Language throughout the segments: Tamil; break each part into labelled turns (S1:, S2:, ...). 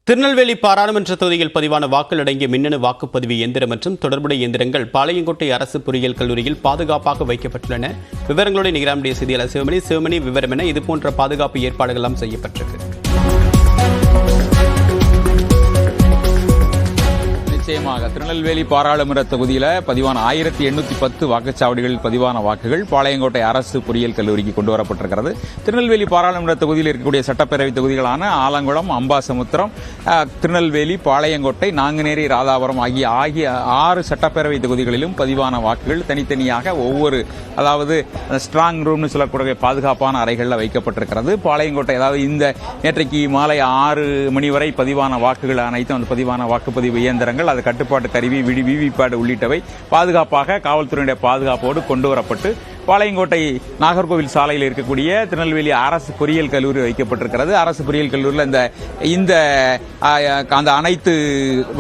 S1: திருநெல்வேலி பாராளுமன்ற தொகுதியில் பதிவான வாக்கள் அடங்கிய மின்னணு வாக்குப்பதிவு இயந்திரம் மற்றும் தொடர்புடைய இயந்திரங்கள் பாளையங்கோட்டை அரசு பொறியியல் கல்லூரியில் பாதுகாப்பாக வைக்கப்பட்டுள்ளன. விவரங்களோடு நிகராமுடைய செய்தியாளர் சிவமணி விவரம் என இதுபோன்ற பாதுகாப்பு ஏற்பாடுகள் எல்லாம் செய்யப்பட்டிருக்கு.
S2: நிச்சயமாக திருநெல்வேலி பாராளுமன்ற தொகுதியில் பதிவான 1810 வாக்குச்சாவடிகளில் பதிவான வாக்குகள் பாளையங்கோட்டை அரசு பொறியியல் கல்லூரிக்கு கொண்டு வரப்பட்டிருக்கிறது. திருநெல்வேலி பாராளுமன்ற தொகுதியில் இருக்கக்கூடிய சட்டப்பேரவை தொகுதிகளான ஆலங்குளம், அம்பாசமுத்திரம், திருநெல்வேலி, பாளையங்கோட்டை, நாங்குநேரி, ராதாபுரம் ஆகிய 6 சட்டப்பேரவை தொகுதிகளிலும் பதிவான வாக்குகள் தனித்தனியாக ஒவ்வொரு ஸ்ட்ராங் ரூம்னு சொல்லக்கூடிய பாதுகாப்பான அறைகளில் வைக்கப்பட்டிருக்கிறது. பாளையங்கோட்டை இந்த நேற்றைக்கு மாலை 6 மணி வரை பதிவான வாக்குகள் அனைத்தும் அந்த பதிவான வாக்குப்பதிவு இயந்திரங்கள், கட்டுப்பாட்டு கருவி, விவிபேட் உள்ளிட்டவை பாதுகாப்பாக காவல்துறையினுடைய பாதுகாப்போடு கொண்டு வரப்பட்டு பாளையங்கோட்டை நாகர்கோவில் சாலையில் இருக்கக்கூடிய திருநெல்வேலி அரசு பொறியியல் கல்லூரி வைக்கப்பட்டிருக்கிறது. அரசு பொறியியல் கல்லூரியில் அந்த அனைத்து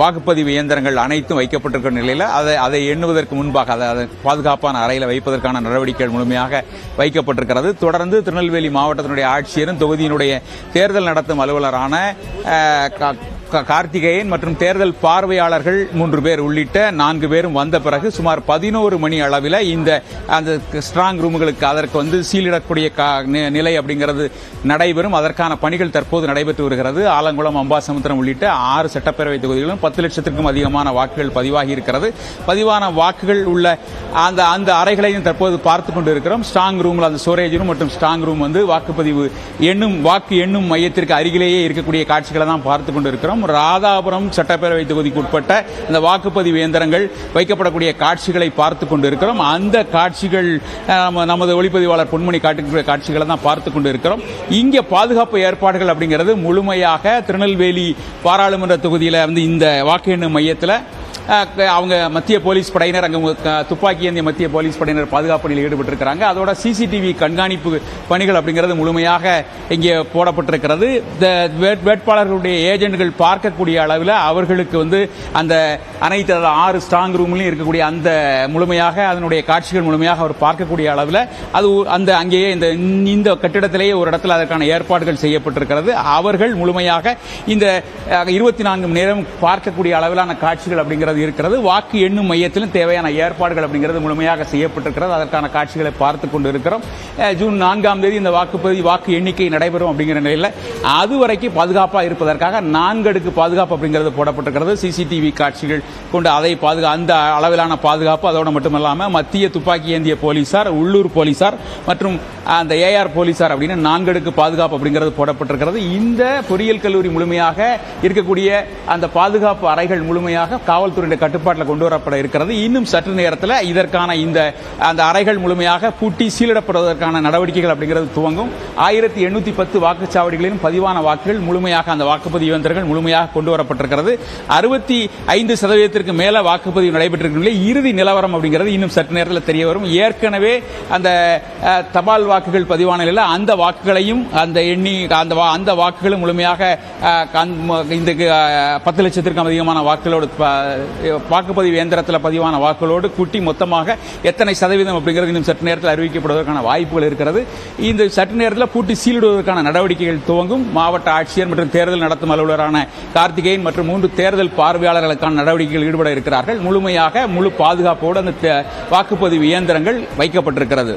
S2: வாக்குப்பதிவு இயந்திரங்கள் அனைத்தும் வைக்கப்பட்டிருக்கிற நிலையில் அதை எண்ணுவதற்கு முன்பாக அதை பாதுகாப்பான அறையில் வைப்பதற்கான நடவடிக்கைகள் முழுமையாக வைக்கப்பட்டிருக்கிறது. தொடர்ந்து திருநெல்வேலி மாவட்டத்தினுடைய ஆட்சியரும் தொகுதியினுடைய தேர்தல் நடத்தும் அலுவலரான கார்த்திகேயன் மற்றும் தேர்தல் பார்வையாளர்கள் 3 பேர் உள்ளிட்ட 4 பேரும் வந்த பிறகு சுமார் 11 மணி அளவில் அந்த ஸ்ட்ராங் ரூம்களுக்கு அதற்கு சீலிடக்கூடிய நிலை அப்படிங்கிறது நடைபெறும். அதற்கான பணிகள் தற்போது நடைபெற்று வருகிறது. ஆலங்குளம், அம்பாசமுத்திரம் உள்ளிட்ட 6 சட்டப்பேரவை தொகுதிகளிலும் 10 லட்சத்திற்கும் அதிகமான வாக்குகள் பதிவாகி இருக்கிறது. பதிவான வாக்குகள் உள்ள அந்த அறைகளையும் தற்போது பார்த்துக் கொண்டிருக்கிறோம். ஸ்ட்ராங் ரூம், அந்த ஸ்டோரேஜ் ரூம் மற்றும் ஸ்ட்ராங் ரூம் வாக்குப்பதிவு வாக்கு எண்ணும் மையத்திற்கு அருகிலேயே இருக்கக்கூடிய காட்சிகளை தான் பார்த்துக் கொண்டிருக்கிறோம். ராதாபுரம் சட்டப்பேரவை தொகுதிக்கு உட்பட்ட இந்த வாக்குப்பதிவு இயந்திரங்கள் வைக்கப்படக்கூடிய காட்சிகளை பார்த்துக் கொண்டிருக்கிறோம். அந்த காட்சிகள் நமது ஒளிப்பதிவாளர் பொன்மணி காட்டுகிற காட்சிகளை தான் பார்த்துக் கொண்டிருக்கிறோம். இங்கே பாதுகாப்பு ஏற்பாடுகள் அப்படிங்கிறது முழுமையாக திருநெல்வேலி பாராளுமன்ற தொகுதியில் இந்த வாக்கு எண்ணும் மையத்தில் அவங்க மத்திய போலீஸ் படையினர், அங்கே துப்பாக்கி ஏந்திய மத்திய போலீஸ் படையினர் பாதுகாப்பு பணியில் ஈடுபட்டிருக்கிறாங்க. அதோட சிசிடிவி கண்காணிப்பு பணிகள் அப்படிங்கிறது முழுமையாக இங்கே போடப்பட்டிருக்கிறது. வேட்பாளர்களுடைய ஏஜென்ட்கள் பார்க்கக்கூடிய அளவில் அவர்களுக்கு அந்த அனைத்து 6 ஸ்ட்ராங் ரூம்லையும் இருக்கக்கூடிய அந்த முழுமையாக அதனுடைய காட்சிகள் முழுமையாக அவர் பார்க்கக்கூடிய அளவில் அது அங்கேயே இந்த கட்டிடத்திலேயே ஒரு இடத்துல அதற்கான ஏற்பாடுகள் செய்யப்பட்டிருக்கிறது. அவர்கள் முழுமையாக இந்த 24 மணி நேரம் பார்க்கக்கூடிய அளவிலான காட்சிகள் அப்படிங்கிறது இருக்கிறது. வாக்கு எண்ணும் மையத்திலும் தேவையான ஏற்பாடுகள் அப்படிங்கிறது முழுமையாக செய்யப்பட்டிருக்கிறது. அதற்கான காட்சிகளை பார்த்துக் கொண்டிருக்கிறோம். ஜூன் 4ஆம் தேதி இந்த வாக்கு எண்ணிக்கை நடைபெறும் அப்படிங்கிற நிலையில் அதுவரைக்கும் பாதுகாப்பாக இருப்பதற்காக 4 அடுக்கு பாதுகாப்பு அப்படிங்கிறது போடப்பட்டிருக்கிறது. சிசிடிவி காட்சிகள் கொண்டு அந்த அளவிலான பாதுகாப்பு. அதோடு மட்டுமல்லாமல் மத்திய துப்பாக்கி ஏந்திய போலீசார், உள்ளூர் போலீசார் மற்றும் அந்த ஏஆர் போலீசார் அப்படின்னு 4 அடுக்கு பாதுகாப்பு அப்படிங்கிறது போடப்பட்டிருக்கிறது. இந்த பொறியியல் கல்லூரி முழுமையாக இருக்கக்கூடிய அந்த பாதுகாப்பு அறைகள் முழுமையாக காவல்துறை கட்டுப்பாட்டில் கொண்டு வரப்பட இருக்கிறது. இன்னும் சற்று நேரத்தில் இதற்கான அந்த அறைகள் முழுமையாக பூட்டி சீலிடப்படுவதற்கான நடவடிக்கைகள் அப்படிங்கிறது துவங்கும். 1810 வாக்குச்சாவடிகளிலும் பதிவான வாக்குகள் முழுமையாக அந்த வாக்குப்பதிவு இயந்திரங்கள் முழுமையாக கொண்டு வரப்பட்டிருக்கிறது. 65% மேல வாக்குப்பதிவு நடைபெற்றிருக்கிற இறுதி நிலவரம் அப்படிங்கிறது இன்னும் சற்று நேரத்தில் தெரிய வரும். ஏற்கனவே அந்த தபால் வாக்குகள் பதிவான நிலையில் அந்த வாக்குகளையும் அந்த வாக்குகளும் முழுமையாக இந்த 10 லட்சத்திற்கும் அதிகமான வாக்குகளோடு வாக்குப்பதிவு இயந்திரத்தில் பதிவான வாக்குகளோடு கூட்டி மொத்தமாக எத்தனை சதவீதம் அப்படிங்கிறது இன்னும் சற்று நேரத்தில் அறிவிக்கப்படுவதற்கான வாய்ப்புகள் இருக்கிறது. இந்த சற்று நேரத்தில் பூட்டி சீலிடுவதற்கான நடவடிக்கைகள் துவங்கும். மாவட்ட ஆட்சியர் மற்றும் தேர்தல் நடத்தும் அலுவலரான கார்த்திகேயன் மற்றும் 3 தேர்தல் பார்வையாளர்களுக்கான நடவடிக்கைகள் ஈடுபட இருக்கிறார்கள். முழுமையாக முழு பாதுகாப்போடு அந்த வாக்குப்பதிவு இயந்திரங்கள் வைக்கப்பட்டிருக்கிறது.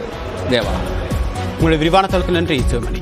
S2: தேவா,
S1: உங்களுடைய விரிவான தகவலுக்கு நன்றி சிவமணி.